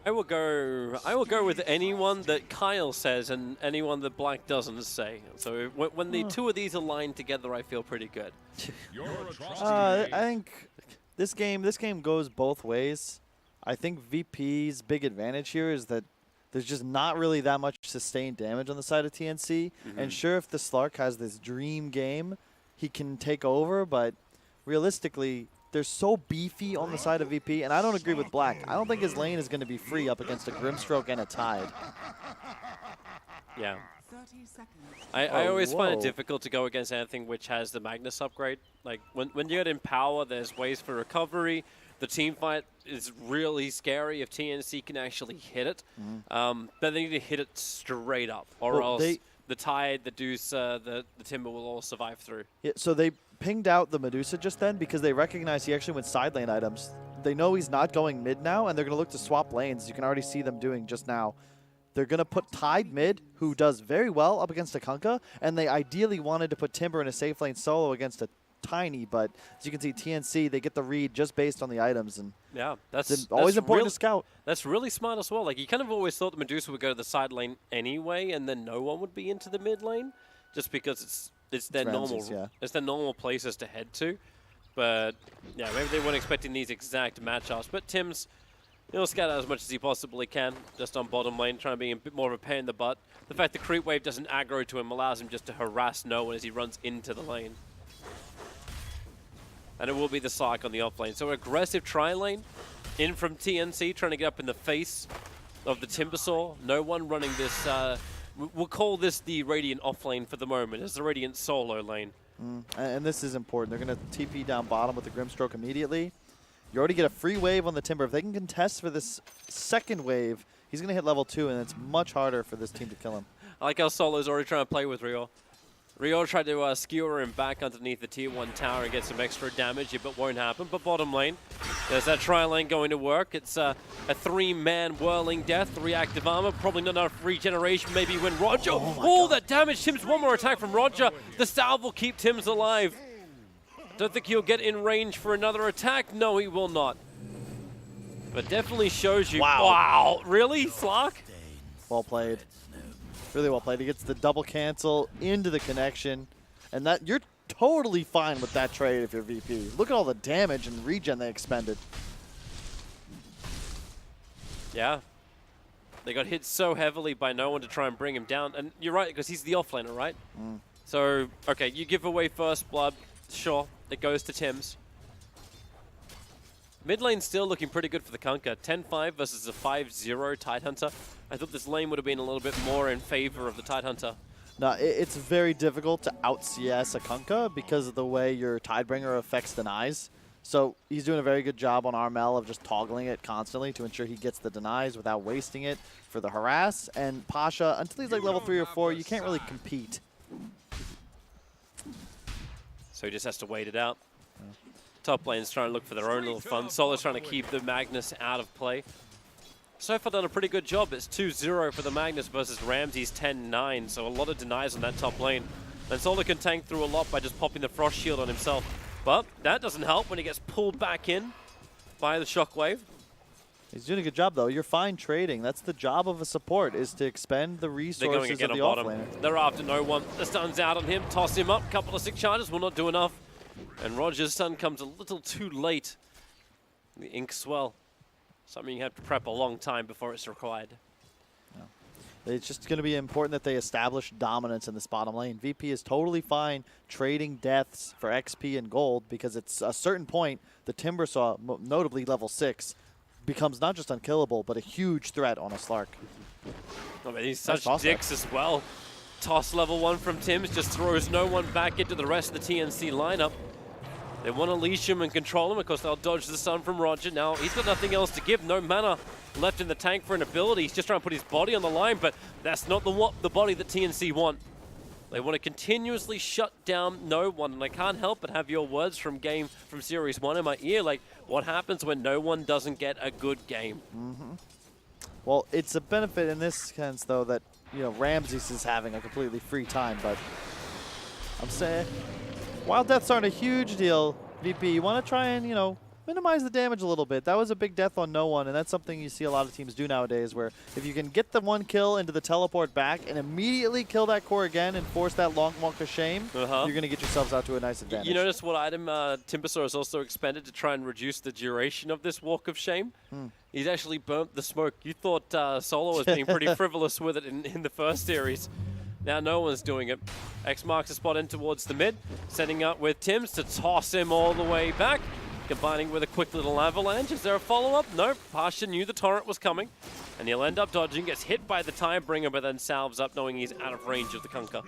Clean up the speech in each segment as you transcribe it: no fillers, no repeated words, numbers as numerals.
I will go with anyone that Kyle says and anyone that Black doesn't say. So when the two of these align together, I feel pretty good. I think this game goes both ways. I think VP's big advantage here is that there's just not really that much sustained damage on the side of TNC. And sure, if the Slark has this dream game, he can take over, but realistically, they're so beefy on the side of VP, and I don't agree with Black. I don't think his lane is going to be free up against a Grimstroke and a Tide. Yeah. I always find it difficult to go against anything which has the Magnus upgrade. Like, when you get in power, there's ways for recovery. The team fight is really scary if TNC can actually hit it. But they need to hit it straight up, or else the Tide, the Deuce, the Timber will all survive through. Yeah, so they pinged out the Medusa just then because they recognize he actually went side lane items. They know he's not going mid now, and they're going to look to swap lanes. You can already see them doing just now. They're going to put Tide mid, who does very well up against a Kunkka, and they ideally wanted to put Timber in a safe lane solo against a Tiny, but as you can see, TNC, they get the read just based on the items. And yeah, that's always important to scout. That's really smart as well. Like, you kind of always thought the Medusa would go to the side lane anyway, and then no one would be into the mid lane, just because it's their normal places to head to. But yeah, maybe they weren't expecting these exact matchups. But Tim's, he'll scout out as much as he possibly can, just on bottom lane, trying to be a bit more of a pain in the butt. The fact the creep wave doesn't aggro to him allows him just to harass no one as he runs into the lane. And it will be the Slark on the off lane. So aggressive tri-lane in from TNC, trying to get up in the face of the Timbersaw. No one running this, we'll call this the Radiant off lane for the moment. It's the Radiant solo lane. And this is important. They're going to TP down bottom with the Grimstroke immediately. You already get a free wave on the Timber. If they can contest for this second wave, he's going to hit level 2, and it's much harder for this team to kill him. I like how Solo's already trying to play with Rio. Rio tried to skewer him back underneath the tier 1 tower and get some extra damage, but won't happen. But bottom lane, there's that tri-lane going to work. It's a 3-man whirling death, reactive armor, probably not enough regeneration. Maybe when Roger, that damage. Tim's one more attack from Roger. The salve will keep Tim's alive. Don't think he'll get in range for another attack. No, he will not. But definitely shows you. Wow, really, Slark? Well played. Really well played. He gets the double cancel into the connection, and that you're totally fine with that trade if you're VP. Look at all the damage and regen they expended. Yeah. They got hit so heavily by no one to try and bring him down. And you're right, because he's the offlaner, right? So, okay, you give away first blood. Sure, it goes to Tim's. Mid lane's still looking pretty good for the Kunkka. 10-5 versus a 5-0 Tidehunter. I thought this lane would have been a little bit more in favor of the Tidehunter. No, it's very difficult to out-CS a Kunkka because of the way your Tidebringer affects denies. So he's doing a very good job on Armel of just toggling it constantly to ensure he gets the denies without wasting it for the harass. And Pasha, until he's like level 3 or 4, you can't really compete. So he just has to wait it out. Top lane's trying to look for their own little fun. Solo's trying to keep the Magnus out of play. So far done a pretty good job. It's 2-0 for the Magnus versus Ramsey's 10-9. So a lot of denies on that top lane. And Solo can tank through a lot by just popping the Frost Shield on himself. But that doesn't help when he gets pulled back in by the Shockwave. He's doing a good job, though. You're fine trading. That's the job of a support, is to expend the resources of the offlaner. They're after no one. The stun's out on him. Toss him up. Couple of 6 charges will not do enough. And Roger's stun comes a little too late. The ink swell. Something you have to prep a long time before it's required. It's just going to be important that they establish dominance in this bottom lane. VP is totally fine trading deaths for XP and gold because it's a certain point the Timbersaw, notably level 6, becomes not just unkillable, but a huge threat on a Slark. I mean, he's such dicks as well. Toss level 1 from Tim's just throws no one back into the rest of the TNC lineup. They want to leash him and control him. Of course, they'll dodge the stun from Roger. Now, he's got nothing else to give. No mana left in the tank for an ability. He's just trying to put his body on the line, but that's not the body that TNC want. They want to continuously shut down no one, and I can't help but have your words from Series 1 in my ear. Like, what happens when no one doesn't get a good game? Well, it's a benefit in this sense, though, that, you know, Ramses is having a completely free time, but I'm saying, while deaths aren't a huge deal, VP, you want to try and, you know, minimize the damage a little bit. That was a big death on no one, and that's something you see a lot of teams do nowadays, where if you can get the one kill into the teleport back and immediately kill that core again and force that long walk of shame, you're going to get yourselves out to a nice advantage. You notice what item Timbersaw has also expended to try and reduce the duration of this walk of shame? He's actually burnt the smoke. You thought Solo was being pretty frivolous with it in the first series. Now no one's doing it. X marks a spot in towards the mid, setting up with Tims to toss him all the way back, combining with a quick little avalanche. Is there a follow-up? No. Pasha knew the torrent was coming, and he'll end up dodging, gets hit by the Tidebringer, but then salves up knowing he's out of range of the Kunkka.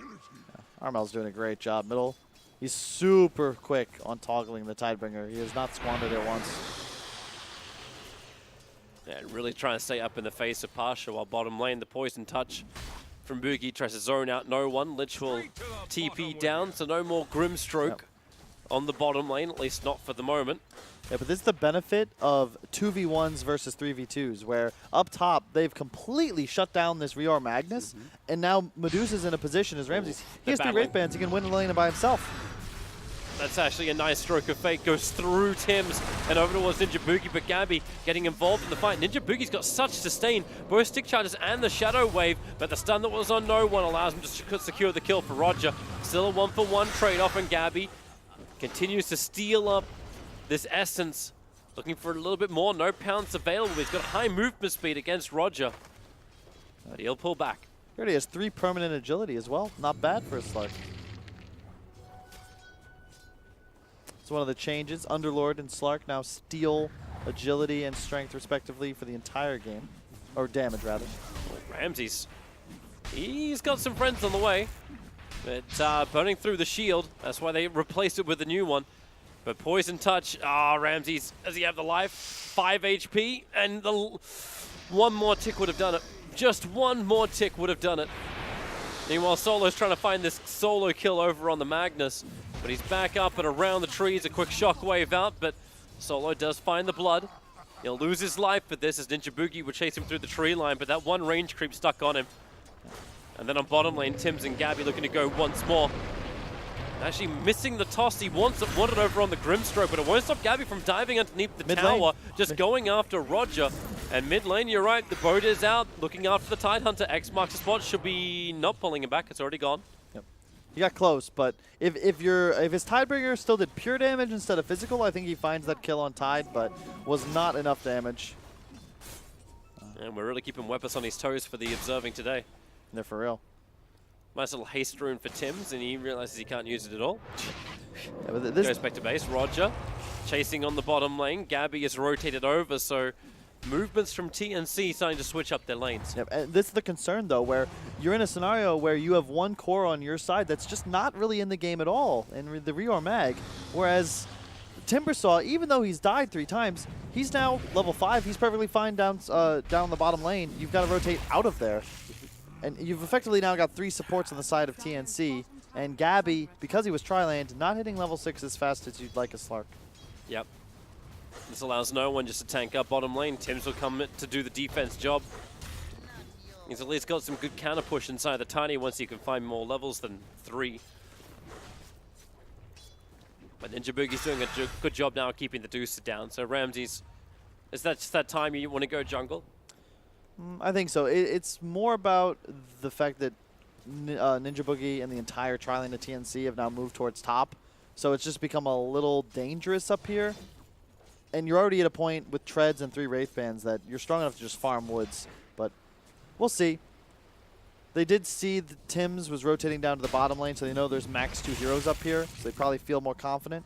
Armel's doing a great job middle. He's super quick on toggling the Tidebringer. He has not squandered it once. Yeah, really trying to stay up in the face of Pasha, while bottom lane, the poison touch from Boogie tries to zone out no one. Lich will TP down, so no more Grimstroke on the bottom lane, at least not for the moment. Yeah, but this is the benefit of 2v1s versus 3v2s, where up top, they've completely shut down this Reor Magnus, and now Medusa's in a position as Ramses. He has 3 Wraith Bands, he can win the lane by himself. That's actually a nice stroke of fate. Goes through Tims and over towards Ninja Boogie, but Gabby getting involved in the fight. Ninja Boogie's got such sustain, both stick charges and the Shadow Wave, but the stun that was on no one allows him to secure the kill for Roger. Still a 1-for-1 trade-off, and Gabby continues to steal up this Essence, looking for a little bit more. No pounce available. He's got high movement speed against Roger, but he'll pull back. He already has 3 permanent agility as well. Not bad for a Slark. One of the changes. Underlord and Slark now steal agility and strength respectively for the entire game. Or damage, rather. Ramses, he's got some friends on the way. But burning through the shield. That's why they replaced it with a new one. But Poison Touch. Ramses, does he have the life? 5 HP. And one more tick would have done it. Just one more tick would have done it. Meanwhile, Solo's trying to find this solo kill over on the Magnus. But he's back up and around the trees, a quick shockwave out, but Solo does find the blood. He'll lose his life for this as Ninja Boogie would chase him through the tree line, but that one range creep stuck on him. And then on bottom lane, Tims and Gabby looking to go once more. Actually missing the toss. He wants it over on the Grimstroke, but it won't stop Gabby from diving underneath the tower, just going after Roger. And mid lane, you're right, the boat is out, looking after the Tidehunter. X marks the spot, should be not pulling him back, it's already gone. He got close, but if his Tidebringer still did pure damage instead of physical, I think he finds that kill on Tide, but was not enough damage. And we're really keeping Weapus on his toes for the observing today. They're for real. Nice little haste rune for Tims, and he realizes he can't use it at all. Yeah, but this goes back to base. Roger chasing on the bottom lane. Gabby is rotated over, so movements from TNC starting to switch up their lanes. Yep, and this is the concern, though, where you're in a scenario where you have one core on your side that's just not really in the game at all, in the Reor Mag, whereas Timbersaw, even though he's died 3 times, he's now level 5. He's perfectly fine down the bottom lane. You've got to rotate out of there. And you've effectively now got 3 supports on the side of TNC, and Gabby, because he was tri-land, not hitting level 6 as fast as you'd like a Slark. Yep. This allows no one just to tank up bottom lane. Tims will come to do the defense job. He's at least got some good counter push inside the Tiny once he can find more levels than 3. But Ninja Boogie's doing a good job now keeping the Deucer down. So Ramses, is that just that time you want to go jungle? I think so. It's more about the fact that Ninja Boogie and the entire tri-lane of TNC have now moved towards top. So it's just become a little dangerous up here. And you're already at a point with treads and 3 Wraith Bands that you're strong enough to just farm woods. But we'll see. They did see that Tims was rotating down to the bottom lane, so they know there's max 2 heroes up here. So they probably feel more confident.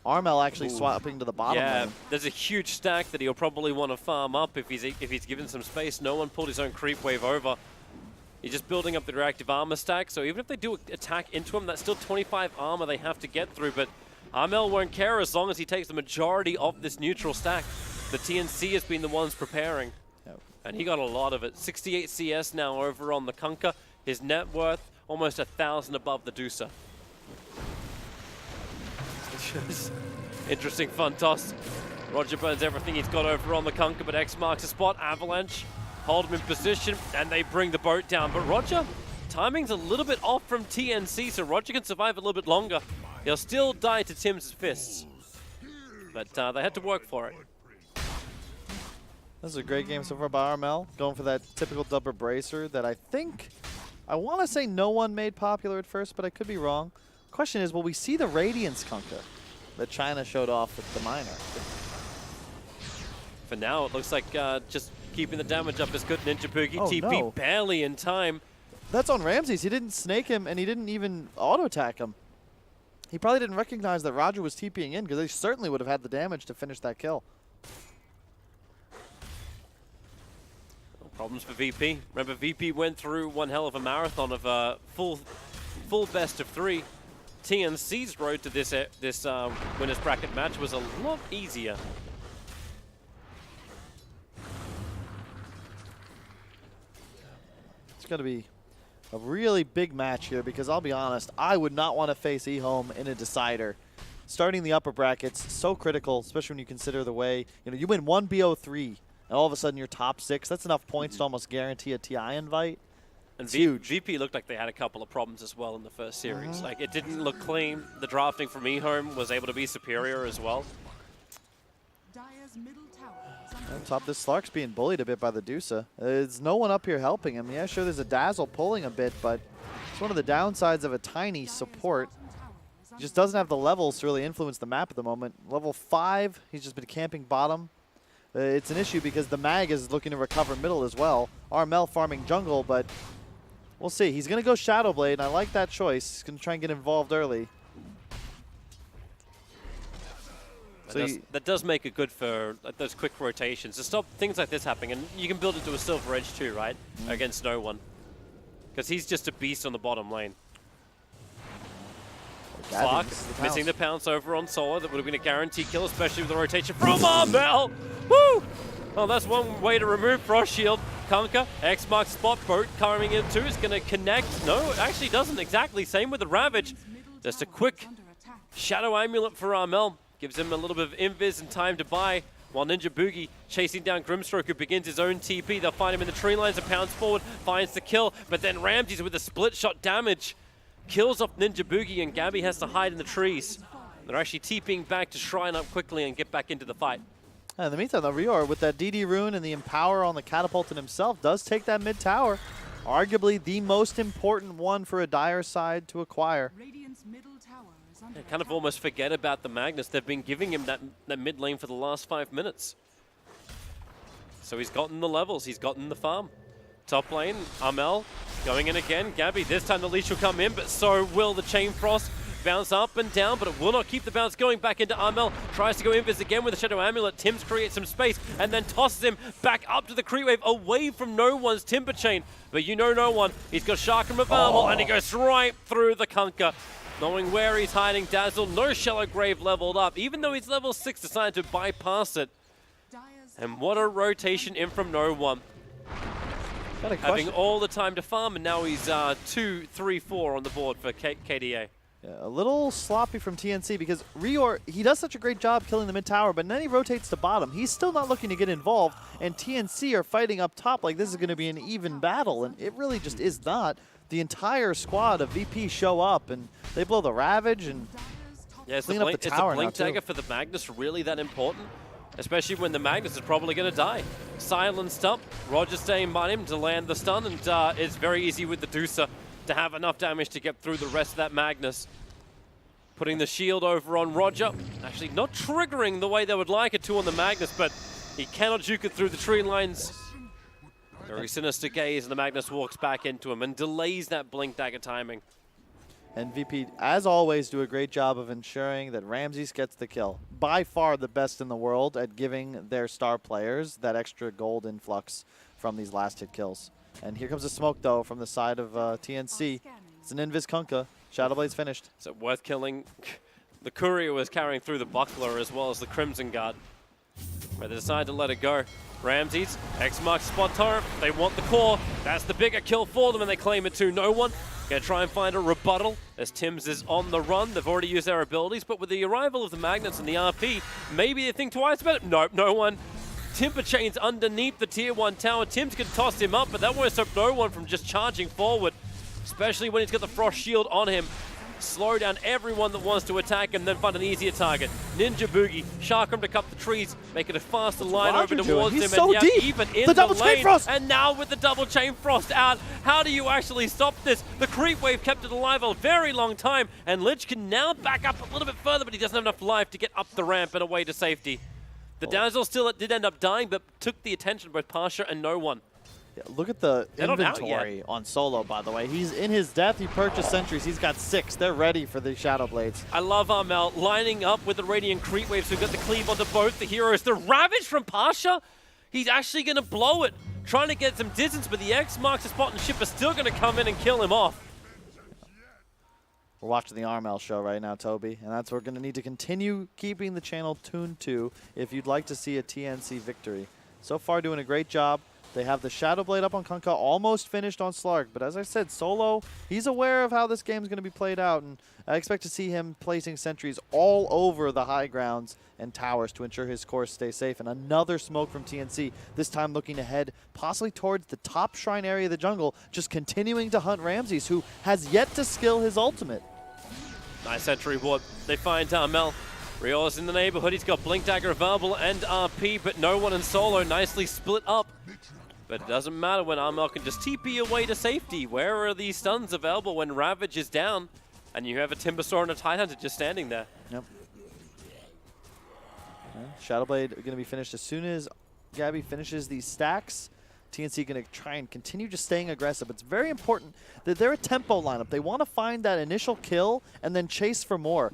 Armel actually swapping to the bottom lane. There's a huge stack that he'll probably want to farm up if he's given some space. No one pulled his own creep wave over. He's just building up the reactive armor stack, so even if they do attack into him, that's still 25 armor they have to get through, but Armel won't care as long as he takes the majority of this neutral stack. The TNC has been the ones preparing, and he got a lot of it. 68 CS now over on the Kunkka. His net worth almost 1,000 above the Deucer. Interesting fun toss. Roger burns everything he's got over on the Kunkka, but X marks a spot. Avalanche hold him in position, and they bring the boat down. But Roger, timing's a little bit off from TNC, so Roger can survive a little bit longer. He'll still die to Tim's fists. but they had to work for it. This is a great game so far by RML, going for that typical double bracer that I want to say no one made popular at first, but I could be wrong. Question is, will we see the Radiance Kunkka that China showed off with the Miner? For now, it looks like just keeping the damage up is good. Ninja Boogie Oh, TP no. barely in time. That's on Ramses. He didn't snake him, and he didn't even auto-attack him. He probably didn't recognize that Roger was TPing in, because they certainly would have had the damage to finish that kill. No problems for VP. Remember, VP went through one hell of a marathon of full best of 3. TNC's road to this winners bracket match was a lot easier. It's going to be a really big match here because I'll be honest, I would not want to face eHome in a decider. Starting the upper brackets, so critical, especially when you consider the way, you win one BO3 and all of a sudden you're top 6. That's enough points to almost guarantee a TI invite. And huge. VP looked like they had a couple of problems as well in the first series. Like, it didn't look clean. The drafting from eHome was able to be superior as well. On top, this Slark's being bullied a bit by the Dusa. There's no one up here helping him. Yeah, sure, there's a Dazzle pulling a bit, but it's one of the downsides of a tiny support. He just doesn't have the levels to really influence the map at the moment. Level 5, he's just been camping bottom. It's an issue because the Mag is looking to recover middle as well. RML farming jungle, but we'll see. He's going to go Shadowblade, and I like that choice. He's going to try and get involved early. That does make it good for those quick rotations to stop things like this happening, and you can build into a Silver Edge too, right? Against no one, because he's just a beast on the bottom lane. Clark missing the pounce over on Solar. That would have been a guaranteed kill, especially with the rotation from RML. Woo! Well, that's one way to remove Frost Shield. Kunkka, X marks spot, boat coming in too, is going to connect. No, it actually doesn't exactly. Same with the Ravage. Just a quick Shadow Amulet for RML. Gives him a little bit of invis and time to buy, while Ninja Boogie chasing down Grimstroke, who begins his own TP. They'll find him in the tree lines and pounds forward, finds the kill, but then Ramses with a split shot damage kills off Ninja Boogie, and Gabby has to hide in the trees. They're actually TPing back to shrine up quickly and get back into the fight. In the meantime, though, Rior, with that DD rune and the Empower on the Catapultin himself, does take that mid tower. Arguably the most important one for a Dire side to acquire. I kind of almost forget about the Magnus. They've been giving him that mid lane for the last 5 minutes. So he's gotten the levels, he's gotten the farm. Top lane, RML going in again. Gabby, this time the leash will come in, but so will the Chain Frost. Bounce up and down, but it will not keep the bounce going back into RML. Tries to go invis again with the Shadow Amulet. Tim's creates some space and then tosses him back up to the Creep Wave, away from no one's Timber Chain. But no one. He's got Shark and Revival, and he goes right through the Kunkka. Knowing where he's hiding, Dazzle, no Shallow Grave leveled up. Even though he's level 6, decided to bypass it. And what a rotation in from no one. Having all the time to farm, and now he's 2, 3, 4 on the board for KDA. Yeah, a little sloppy from TNC because Rior, he does such a great job killing the mid tower, but then he rotates to bottom. He's still not looking to get involved, and TNC are fighting up top like this is going to be an even battle, and it really just is not. The entire squad of VP show up, and they blow the Ravage and clean up the tower. Is the Blink Dagger for the Magnus really that important? Especially when the Magnus is probably going to die. Silenced up, Roger staying by him to land the stun, and it's very easy with the Dusa to have enough damage to get through the rest of that Magnus. Putting the shield over on Roger. Actually not triggering the way they would like it to on the Magnus, but he cannot juke it through the tree lines. Very sinister gaze, and the Magnus walks back into him and delays that Blink Dagger timing. And VP, as always, do a great job of ensuring that Ramses gets the kill. By far the best in the world at giving their star players that extra gold influx from these last hit kills. And here comes the smoke, though, from the side of TNC. It's an Invis Kunkka. Shadowblade's finished. Is it worth killing? The Courier was carrying through the Buckler as well as the Crimson Guard. But they decide to let it go. Ramses, X marks spot turret. They want the core. That's the bigger kill for them, and they claim it too. No one. Gonna try and find a rebuttal as Tims is on the run. They've already used their abilities, but with the arrival of the Magnets and the RP, maybe they think twice about it. Nope, no one. Timber Chain's underneath the tier 1 tower. Tim's can toss him up, but that won't stop no one from just charging forward, especially when he's got the Frost Shield on him. slow down everyone that wants to attack him, then find an easier target. Ninja Boogie, shark him to cut the trees, make it a faster line over towards him, so and deep. even in the double lane. chain frost. And now with the double chain frost out, how do you actually stop this? The creep wave kept it alive a very long time, and Lich can now back up a little bit further, but he doesn't have enough life to get up the ramp and away to safety. The Dazzle still did end up dying, but took the attention of both Pasha and No One. Yeah, look at the inventory on Solo, by the way. He's in his death. He purchased sentries. He's got 6. They're ready for the Shadow Blades. I love Armel lining up with the Radiant Creep Waves who got the cleave onto both the heroes. The Ravage from Pasha, he's actually going to blow it, trying to get some distance, but the X marks the spot and Ship is still going to come in and kill him off. We're watching the Armel show right now, Toby, and that's what we're going to need to continue keeping the channel tuned to if you'd like to see a TNC victory. So far, doing a great job. They have the Shadow Blade up on Kunkka, almost finished on Slark. But as I said, Solo, he's aware of how this game's going to be played out, and I expect to see him placing sentries all over the high grounds and towers to ensure his course stays safe. And another smoke from TNC, this time looking ahead, possibly towards the top shrine area of the jungle, just continuing to hunt Ramses, who has yet to skill his ultimate. Nice entry ward. They find Mel. Riola's in the neighborhood. He's got Blink Dagger available and RP, but No One and Solo nicely split up. But it doesn't matter when Armel can just TP away to safety. Where are these stuns available when Ravage is down and you have a Timbersaw and a Tidehunter just standing there? Yep. Shadowblade going to be finished as soon as Gabby finishes these stacks. TNC going to try and continue just staying aggressive. It's very important that they're a tempo lineup. They want to find that initial kill and then chase for more.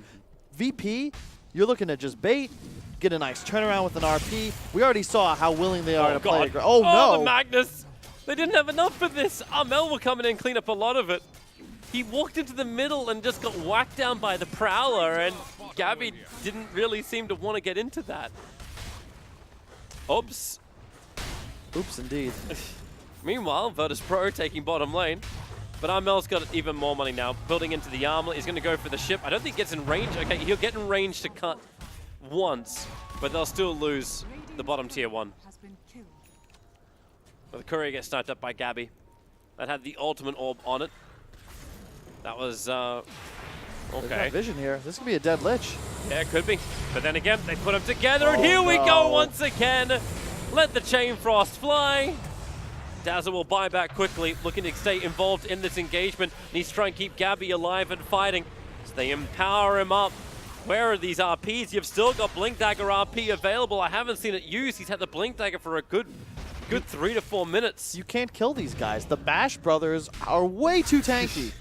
VP, you're looking to just bait, get a nice turnaround with an RP. We already saw how willing they are to play. Oh, no. The Magnus. They didn't have enough for this. Armel will come in and clean up a lot of it. He walked into the middle and just got whacked down by the Prowler, and Gabby didn't really seem to want to get into that. Oops. Oops, indeed. Meanwhile, Virtus.pro taking bottom lane. But Armel's got even more money now. Building into the armor. He's going to go for the ship. I don't think he gets in range. Okay, he'll get in range to cut once, but they'll still lose the bottom tier 1. But the courier gets sniped up by Gabby. That had the ultimate orb on it. That was, okay. Vision here. This could be a dead Lich. Yeah, it could be. But then again, they put them together, and here we go once again. Let the Chain Frost fly. Dazzle will buy back quickly, looking to stay involved in this engagement. Needs to try and keep Gabby alive and fighting. So they empower him up. Where are these RPs? You've still got Blink Dagger RP available. I haven't seen it used. He's had the Blink Dagger for a good 3 to 4 minutes. You can't kill these guys. The Bash brothers are way too tanky.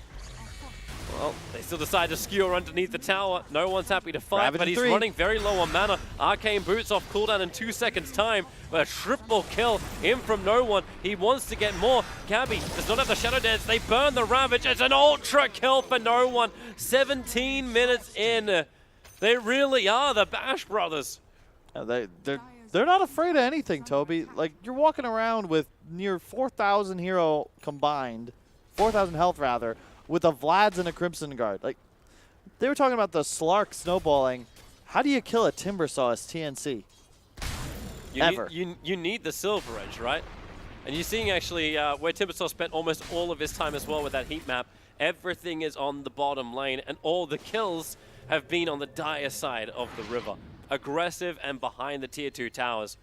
Well, they still decide to skewer underneath the tower. No one's happy to fight, Ravage but he's 3. running very low on mana. Arcane Boots off cooldown in 2 seconds time. But a triple kill in from No One. He wants to get more. Gabby does not have the Shadow Dance. They burn the Ravage. It's an ultra kill for No One. 17 minutes in. They really are the Bash brothers. They're not afraid of anything, Toby. Like, you're walking around with near 4,000 hero combined, 4,000 health rather, with a Vlad's and a Crimson Guard. Like, they were talking about the Slark snowballing. How do you kill a Timbersaw as TNC? You need the Silver Edge, right? And you're seeing actually where Timbersaw spent almost all of his time as well with that heat map. Everything is on the bottom lane, and all the kills have been on the dire side of the river. Aggressive and behind the tier 2 towers.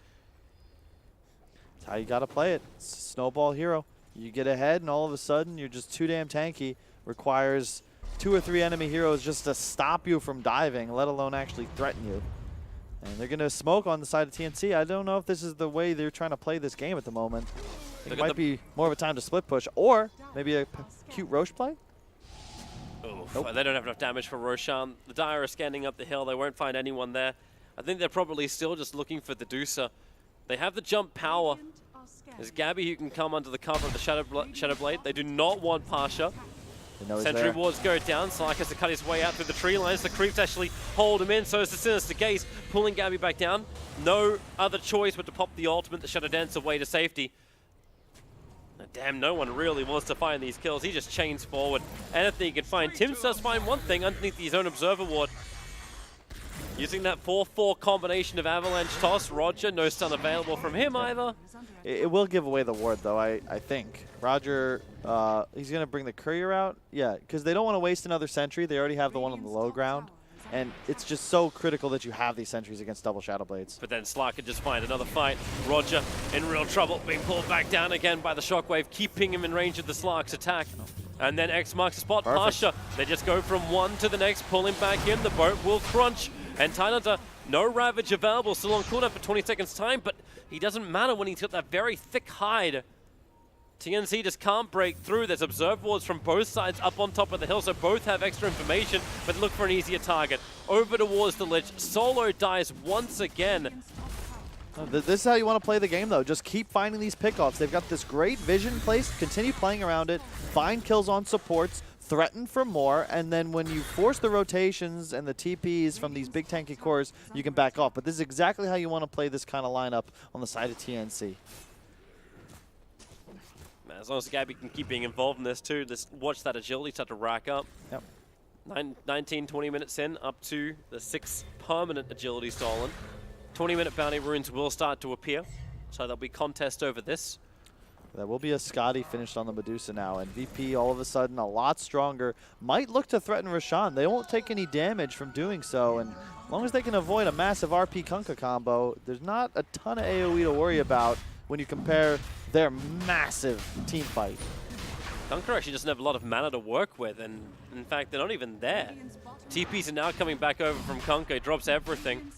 That's how you got to play it. Snowball hero. You get ahead, and all of a sudden, you're just too damn tanky. Requires 2 or 3 enemy heroes just to stop you from diving, let alone actually threaten you. And they're going to smoke on the side of TNC. I don't know if this is the way they're trying to play this game at the moment. It might be more of a time to split push, or maybe a cute Roche play. Nope. They don't have enough damage for Roshan. The Dire are scanning up the hill. They won't find anyone there. I think they're probably still just looking for the Deucer. They have the jump power. There's Gabby who can come under the cover of the Shadow Blade. They do not want Pasha. Sentry wards go down. Slark has to cut his way out through the tree lines. The creeps actually hold him in, so is the Sinister Gaze, pulling Gabby back down. No other choice but to pop the ultimate, the Shadow Dance away to safety. Damn, No One really wants to find these kills. He just chains forward. Anything he can find. Tim does find one thing underneath his own Observer ward. Using that 4-4 combination of Avalanche Toss, Roger, no stun available from him either. It will give away the ward, though, I think. Roger, he's going to bring the courier out. Yeah, because they don't want to waste another sentry. They already have the one on the low ground. And it's just so critical that you have these sentries against double Shadow Blades. But then Slark can just find another fight. Roger in real trouble, being pulled back down again by the Shockwave, keeping him in range of the Slark's attack. And then X marks the spot. Pasha, they just go from one to the next, pull him back in. The boat will crunch. And Tidehunter, no Ravage available, still on cooldown for 20 seconds time, but he doesn't matter when he's got that very thick hide. TNC just can't break through. There's observe wards from both sides up on top of the hill, so both have extra information, but look for an easier target. Over towards the Lich. Solo dies once again. This is how you want to play the game, though. Just keep finding these pickoffs. They've got this great vision placed. Continue playing around it. Find kills on supports. Threaten for more. And then when you force the rotations and the TPs from these big tanky cores, you can back off. But this is exactly how you want to play this kind of lineup on the side of TNC. As long as Gabby can keep being involved in this too, just watch that agility start to rack up. Yep. 19, 20 minutes in, up to the 6 permanent agility stolen. 20-minute bounty runes will start to appear, so there'll be contest over this. There will be a Scotty finished on the Medusa now, and VP all of a sudden a lot stronger. Might look to threaten Roshan. They won't take any damage from doing so, and as long as they can avoid a massive RP Kunkka combo, there's not a ton of AoE to worry about when you compare their massive team fight. Kunkka actually doesn't have a lot of mana to work with, and in fact, they're not even there. TPs are now coming back over from Kunkka, drops everything.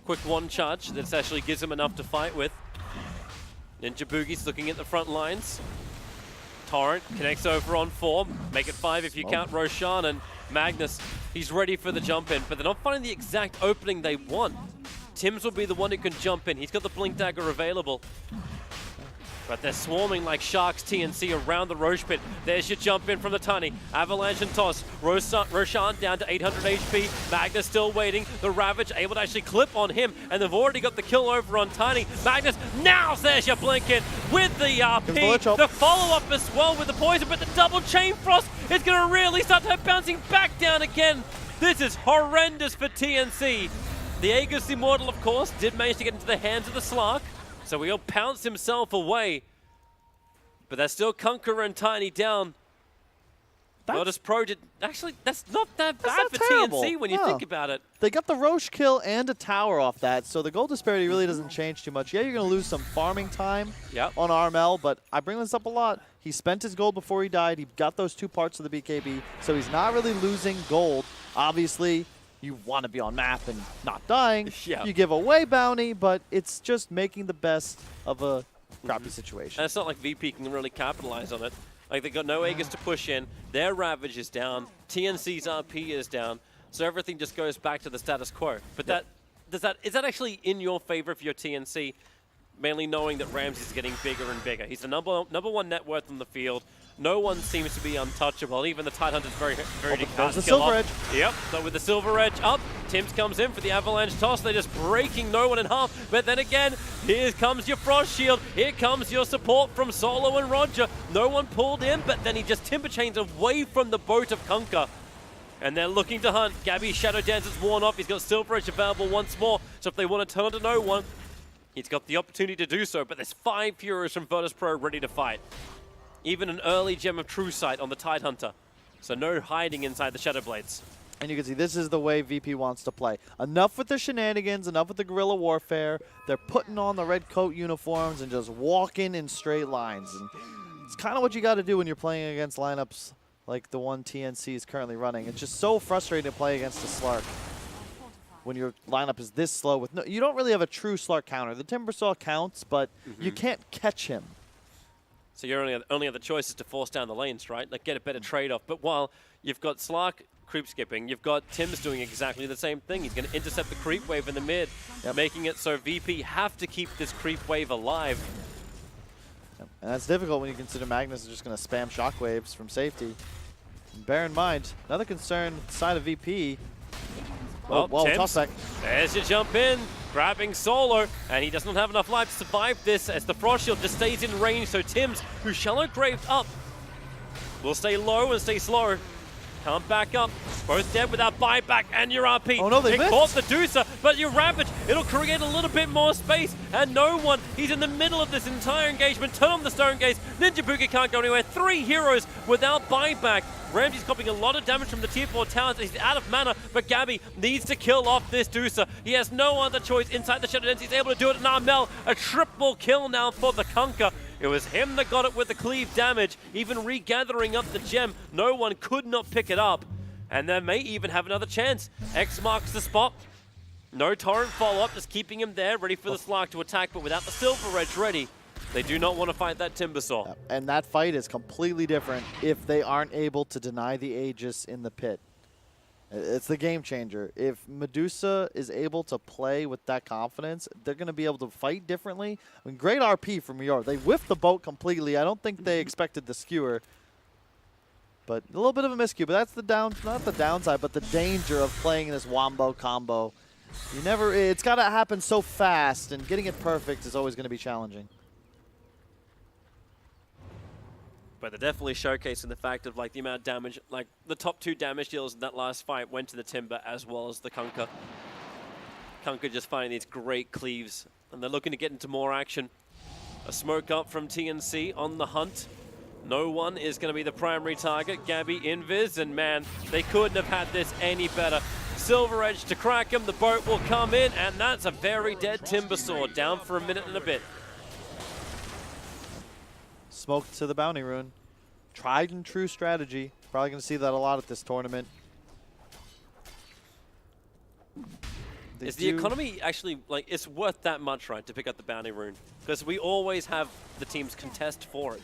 Quick one charge that actually gives him enough to fight with. Ninja Boogie's looking at the front lines. Torrent connects over on 4, make it 5 if you count Roshan, and Magnus, he's ready for the jump in, but they're not finding the exact opening they want. Tims will be the one who can jump in. He's got the Blink Dagger available. But they're swarming like sharks, TNC, around the Roche Pit. There's your jump in from the Tiny. Avalanche and Toss. Roshan down to 800 HP. Magnus still waiting. The Ravage able to actually clip on him. And they've already got the kill over on Tiny. Magnus, now there's your blink in with the RP. The follow-up as well with the poison, but the double Chain Frost is going to really start to bouncing back down again. This is horrendous for TNC. The Aegis Immortal, of course, did manage to get into the hands of the Slark. So he'll pounce himself away. But there's still Kunkka and Tiny down. Virtus.pro did... Actually, that's not that bad for terrible. TNC when you think about it. They got the Roche kill and a tower off that, so the gold disparity really doesn't change too much. Yeah, you're going to lose some farming time on Armel, but I bring this up a lot. He spent his gold before he died. He got those 2 parts of the BKB, so he's not really losing gold. Obviously, you want to be on map and not dying. You give away bounty, but it's just making the best of a crappy situation. And it's not like VP can really capitalize on it. Like, they've got no Aegis to push in. Their Ravage is down. TNC's RP is down. So everything just goes back to the status quo. But is that actually in your favor for your TNC? Mainly knowing that Ramsey's getting bigger and bigger. He's the number 1 net worth on the field. No one seems to be untouchable. Even the Tidehunter's very there's the Silver Edge. Yep, so with the Silver Edge up, Tims comes in for the Avalanche Toss. They're just breaking no one in half. But then again, here comes your Frost Shield. Here comes your support from Solo and Roger. No one pulled in, but then he just Timber Chains away from the boat of Kunkka. And they're looking to hunt. Gabby's Shadow Dance is worn off. He's got Silver Edge available once more. So if they want to turn it to no one, he's got the opportunity to do so. But there's 5 Furies from Virtus.pro ready to fight. Even an early Gem of True Sight on the Tidehunter. So no hiding inside the Shadow Blades. And you can see this is the way VP wants to play. Enough with the shenanigans, enough with the guerrilla warfare. They're putting on the red coat uniforms and just walking in straight lines. And it's kind of what you got to do when you're playing against lineups like the one TNC is currently running. It's just so frustrating to play against a Slark when your lineup is this slow. With you don't really have a true Slark counter. The Timbersaw counts, but you can't catch him. So your only other choice is to force down the lanes, right? Like, get a better trade-off. But while you've got Slark creep skipping, you've got Tims doing exactly the same thing. He's going to intercept the creep wave in the mid, making it so VP have to keep this creep wave alive. And that's difficult when you consider Magnus is just going to spam shockwaves from safety. And bear in mind, another concern side of VP. Well, Tims, there's your jump in. Grabbing Solo, and he does not have enough life to survive this as the Frost Shield just stays in range. So Tims, who's shallow graved up, will stay low and stay slow. Come back up. Both dead without buyback and your RP. Oh no, they missed. Caught the Deucer, but your Ravage, it'll create a little bit more space. And no one, he's in the middle of this entire engagement. Turn on the Stone Gaze. Ninja Boogie can't go anywhere. 3 heroes without buyback. Ramsey's copying a lot of damage from the tier 4 towers. He's out of mana, but Gabby needs to kill off this Deucer. He has no other choice inside the Shadow Dance. He's able to do it. And Armel, a triple kill now for the Kunkka. It was him that got it with the cleave damage, even regathering up the gem. No one could not pick it up. And they may even have another chance. X marks the spot. No torrent follow-up, just keeping him there, ready for the Slark to attack, but without the Silver Edge ready. They do not want to fight that Timbersaw. Yep. And that fight is completely different if they aren't able to deny the Aegis in the pit. It's the game changer. If Medusa is able to play with that confidence, they're going to be able to fight differently. I mean, great RP from Yor. They whiffed the boat completely. I don't think they expected the skewer. But a little bit of a miscue. But that's the not the downside, but the danger of playing this Wombo combo. It's got to happen so fast, and getting it perfect is always going to be challenging. But they're definitely showcasing the fact of like the amount of damage, like the top 2 damage dealers in that last fight went to the Timber as well as the Kunkka. Kunkka just finding these great cleaves, and they're looking to get into more action. A smoke up from TNC on the hunt. No one is going to be the primary target. Gabby, Invis, and man, they couldn't have had this any better. Silver Edge to crack him, the boat will come in, and that's a very dead Timbersaw, down for a minute and a bit. Smoke to the bounty rune. Tried and true strategy. Probably going to see that a lot at this tournament. Is the economy actually, like, it's worth that much, right, to pick up the bounty rune? Because we always have the teams contest for it.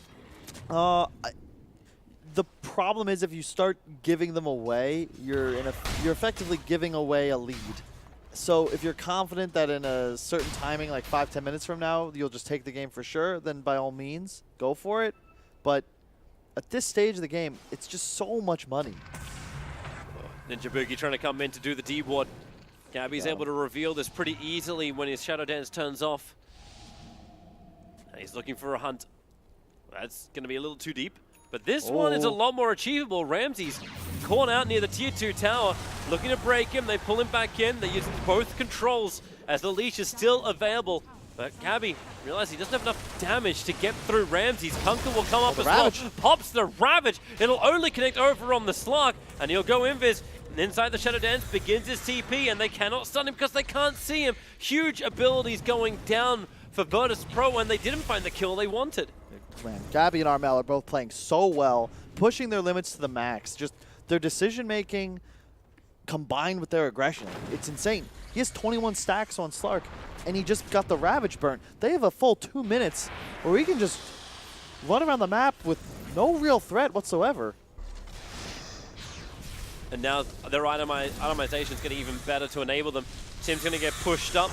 The problem is if you start giving them away, you're effectively giving away a lead. So if you're confident that in a certain timing, like 5-10 minutes from now, you'll just take the game for sure, then by all means, go for it. But at this stage of the game, it's just so much money. Ninja Boogie trying to come in to do the D-ward. Gabby's able to reveal this pretty easily when his Shadow Dance turns off. And he's looking for a hunt. That's going to be a little too deep. But this one is a lot more achievable. Ramsey's caught out near the tier 2 tower, looking to break him. They pull him back in. They're using both controls as the leash is still available. But Gabby realizes he doesn't have enough damage to get through Ramsey's. Kunkka will come up as well. Pops the Ravage. It'll only connect over on the Slark, and he'll go Invis. Inside the Shadow Dance begins his TP, and they cannot stun him because they can't see him. Huge abilities going down for Virtus.pro, and they didn't find the kill they wanted. Man, Gabby and Armel are both playing so well, pushing their limits to the max. Just their decision-making combined with their aggression. It's insane. He has 21 stacks on Slark, and he just got the Ravage burnt. They have a full 2 minutes where he can just run around the map with no real threat whatsoever. And now their itemization is getting even better to enable them. Tim's going to get pushed up.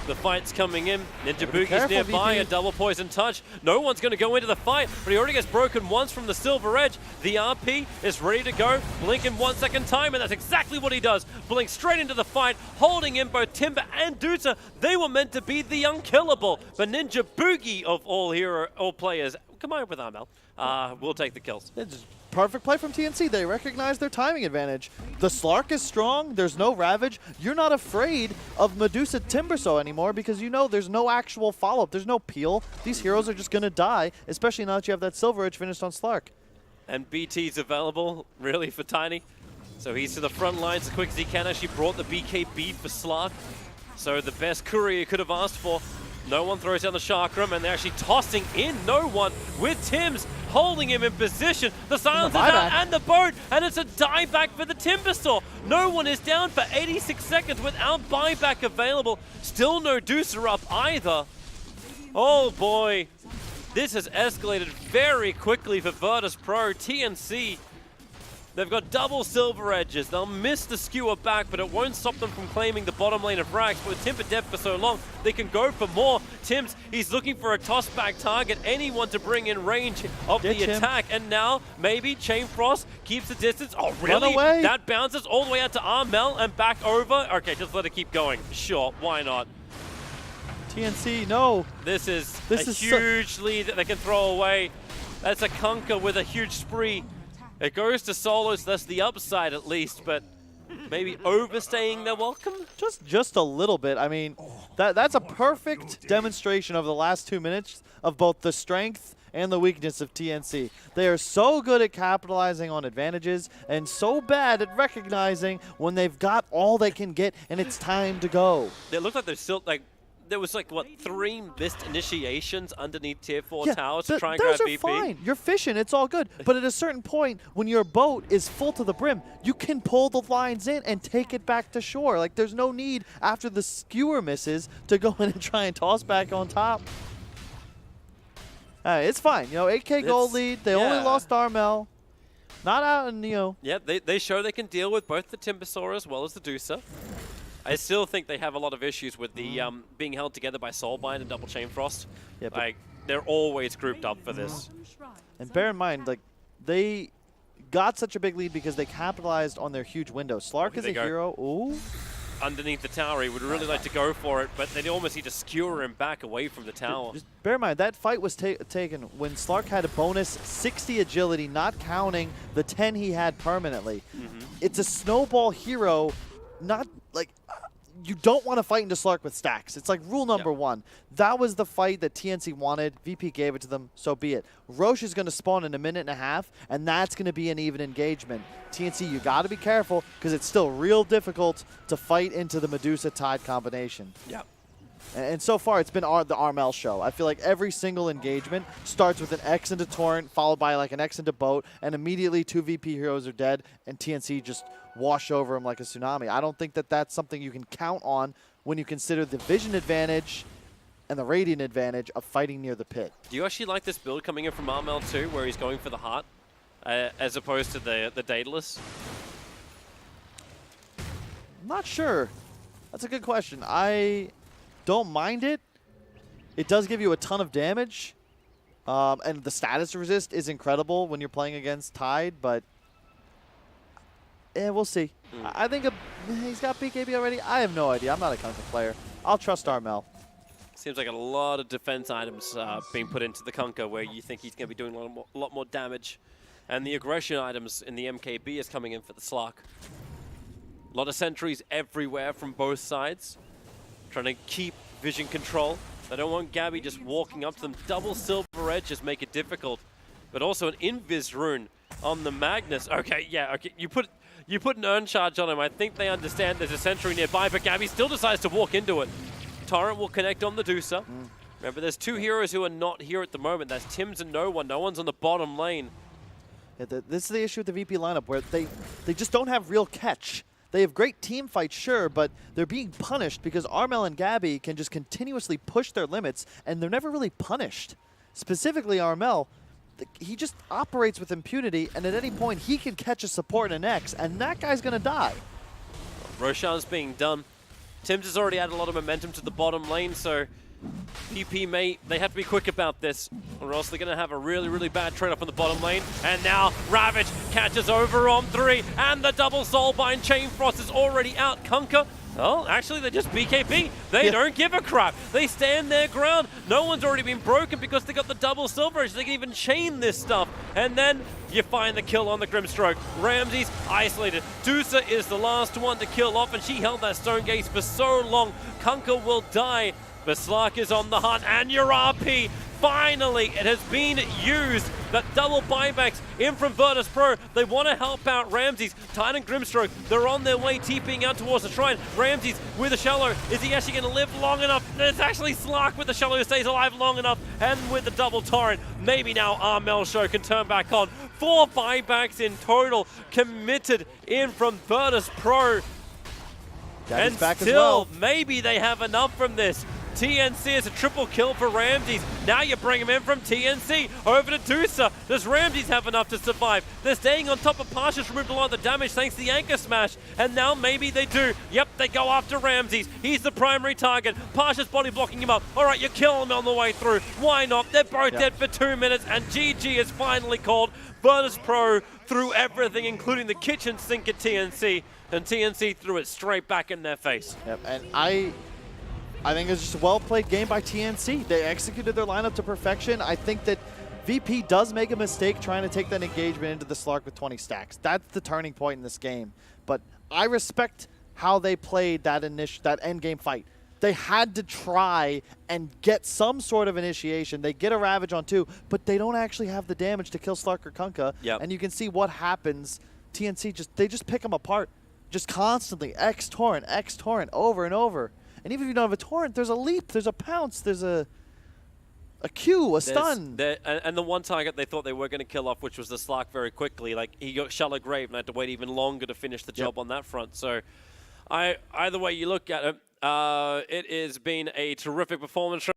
The fight's coming in. Ninja Boogie's nearby, a double poison touch. No one's going to go into the fight, but he already gets broken once from the Silver Edge. The RP is ready to go. Blink in 1 second time, and that's exactly what he does. Blink straight into the fight, holding in both Timber and Deucer. They were meant to be the unkillable, but Ninja Boogie of all players, combined with Armel, will take the kills. Perfect play from TNC. They recognize their timing advantage. The Slark is strong. There's no Ravage. You're not afraid of Medusa Timbersaw anymore because you know there's no actual follow-up. There's no peel. These heroes are just going to die, especially now that you have that Silver Edge finished on Slark. And BT's available, really, for Tiny. So he's to the front lines as quick as he can. Actually brought the BKB for Slark. So the best courier could have asked for. No one throws down the Chakram, and they're actually tossing in no one with Tim's holding him in position. The silence is out and the boat, and it's a dieback for the Timbersaw. No one is down for 86 seconds without buyback available. Still no Deucer up either. Oh boy, this has escalated very quickly for Virtus.pro. TNC, they've got double Silver Edges. They'll miss the skewer back, but it won't stop them from claiming the bottom lane of Rax. But with Timber dead for so long, they can go for more. Tim's, he's looking for a toss-back target, anyone to bring in range of the attack. And now, maybe Chain Frost keeps the distance. Oh, really? That bounces all the way out to Armel and back over. Okay, just let it keep going. Sure, why not? TNC, no. This is a huge lead that they can throw away. That's a Kunkka with a huge spree. It goes to solos, that's the upside at least, but maybe overstaying their welcome? Just a little bit. I mean, that's a perfect demonstration of the last 2 minutes of both the strength and the weakness of TNC. They are so good at capitalizing on advantages and so bad at recognizing when they've got all they can get and it's time to go. It looked like they're still, like, there was like, what, 3 missed initiations underneath tier 4 towers to try and grab VP? Those are fine. You're fishing. It's all good. But at a certain point, when your boat is full to the brim, you can pull the lines in and take it back to shore. Like, there's no need after the skewer misses to go in and try and toss back on top. It's fine. You know, 8K gold lead. They only lost Armel. Not out in, you know. Yeah, they show they can deal with both the Timbersaw as well as the Deucer. I still think they have a lot of issues with the being held together by Soulbind and Double Chain Frost. Yeah, like, they're always grouped up for this. And bear in mind, like, they got such a big lead because they capitalized on their huge window. Slark is a hero. Ooh. Underneath the tower, he would really like to go for it, but they almost need to skewer him back away from the tower. Just bear in mind, that fight was taken when Slark had a bonus 60 agility, not counting the 10 he had permanently. It's a snowball hero, not like... You don't want to fight into Slark with stacks. It's like rule number 1. That was the fight that TNC wanted. VP gave it to them, so be it. Roche is going to spawn in a minute and a half, and that's going to be an even engagement. TNC, you got to be careful because it's still real difficult to fight into the Medusa Tide combination. Yeah. And so far, it's been the Armel show. I feel like every single engagement starts with an X into Torrent, followed by like an X into Boat, and immediately 2 VP heroes are dead, and TNC just wash over him like a tsunami. I don't think that that's something you can count on when you consider the vision advantage and the radiant advantage of fighting near the pit. Do you actually like this build coming in from Armel too, where he's going for the heart, as opposed to the Daedalus? I'm not sure. That's a good question. I don't mind it. It does give you a ton of damage. And the status resist is incredible when you're playing against Tide, but we'll see. I think he's got BKB already. I have no idea. I'm not a Kunkka player. I'll trust Armel. Seems like a lot of defense items being put into the Kunkka where you think he's going to be doing a lot more damage. And the aggression items in the MKB is coming in for the Slark. A lot of sentries everywhere from both sides, trying to keep vision control. They don't want Gabby just walking up to them. Double silver edges make it difficult, but also an invis rune on the Magnus. Okay, yeah, okay. You put an urn charge on him. I think they understand there's a sentry nearby, but Gabby still decides to walk into it. Torrent will connect on the Deucer. Remember, there's 2 heroes who are not here at the moment. That's Tims and No One. No one's on the bottom lane. Yeah, this is the issue with the VP lineup, where they just don't have real catch. They have great team fights, sure, but they're being punished because Armel and Gabby can just continuously push their limits, and they're never really punished. Specifically, Armel, he just operates with impunity, and at any point, he can catch a support in an X, and that guy's going to die. Roshan's being done. Tims has already added a lot of momentum to the bottom lane, so VP they have to be quick about this, or else they're going to have a really, really bad trade-off on the bottom lane. And now Ravage catches over on 3, and the double Soulbind Chain Frost is already out. Kunkka, well, actually they're just BKB. They don't give a crap. They stand their ground. No one's already been broken because they got the double silver edge. They can even chain this stuff. And then you find the kill on the Grimstroke. Ramsey's isolated. Deucer is the last one to kill off, and she held that stone gaze for so long. Kunkka will die. But Slark is on the hunt, and your RP, finally, it has been used. That double buybacks in from Virtus.pro. They want to help out Ramses. Titan Grimstroke, they're on their way, TPing out towards the shrine. Ramses with a shallow. Is he actually going to live long enough? It's actually Slark with the shallow who stays alive long enough, and with the double torrent. Maybe now Armel show can turn back on. 4 buybacks in total committed in from Virtus.pro. And still, maybe they have enough from this. TNC is a triple kill for Ramses. Now you bring him in from TNC over to Deucer. Does Ramses have enough to survive? They're staying on top of Pasha's removed a lot of the damage thanks to the anchor smash. And now maybe they do. Yep, they go after Ramses. He's the primary target. Pasha's body blocking him up. All right, you kill him on the way through. Why not? They're both dead for 2 minutes, and GG is finally called. Virtus.pro threw everything, including the kitchen sink at TNC, and TNC threw it straight back in their face. Yep, and I think it was just a well-played game by TNC. They executed their lineup to perfection. I think that VP does make a mistake trying to take that engagement into the Slark with 20 stacks. That's the turning point in this game. But I respect how they played that end game fight. They had to try and get some sort of initiation. They get a Ravage on 2, but they don't actually have the damage to kill Slark or Kunkka. Yep. And you can see what happens. TNC they just pick them apart, just constantly. X torrent, over and over. And even if you don't have a torrent, there's a leap, there's a pounce, there's a Q, a stun. And the one target they thought they were going to kill off, which was the Slark very quickly, like he got Shallow Grave and had to wait even longer to finish the job on that front. So either way you look at it, it has been a terrific performance.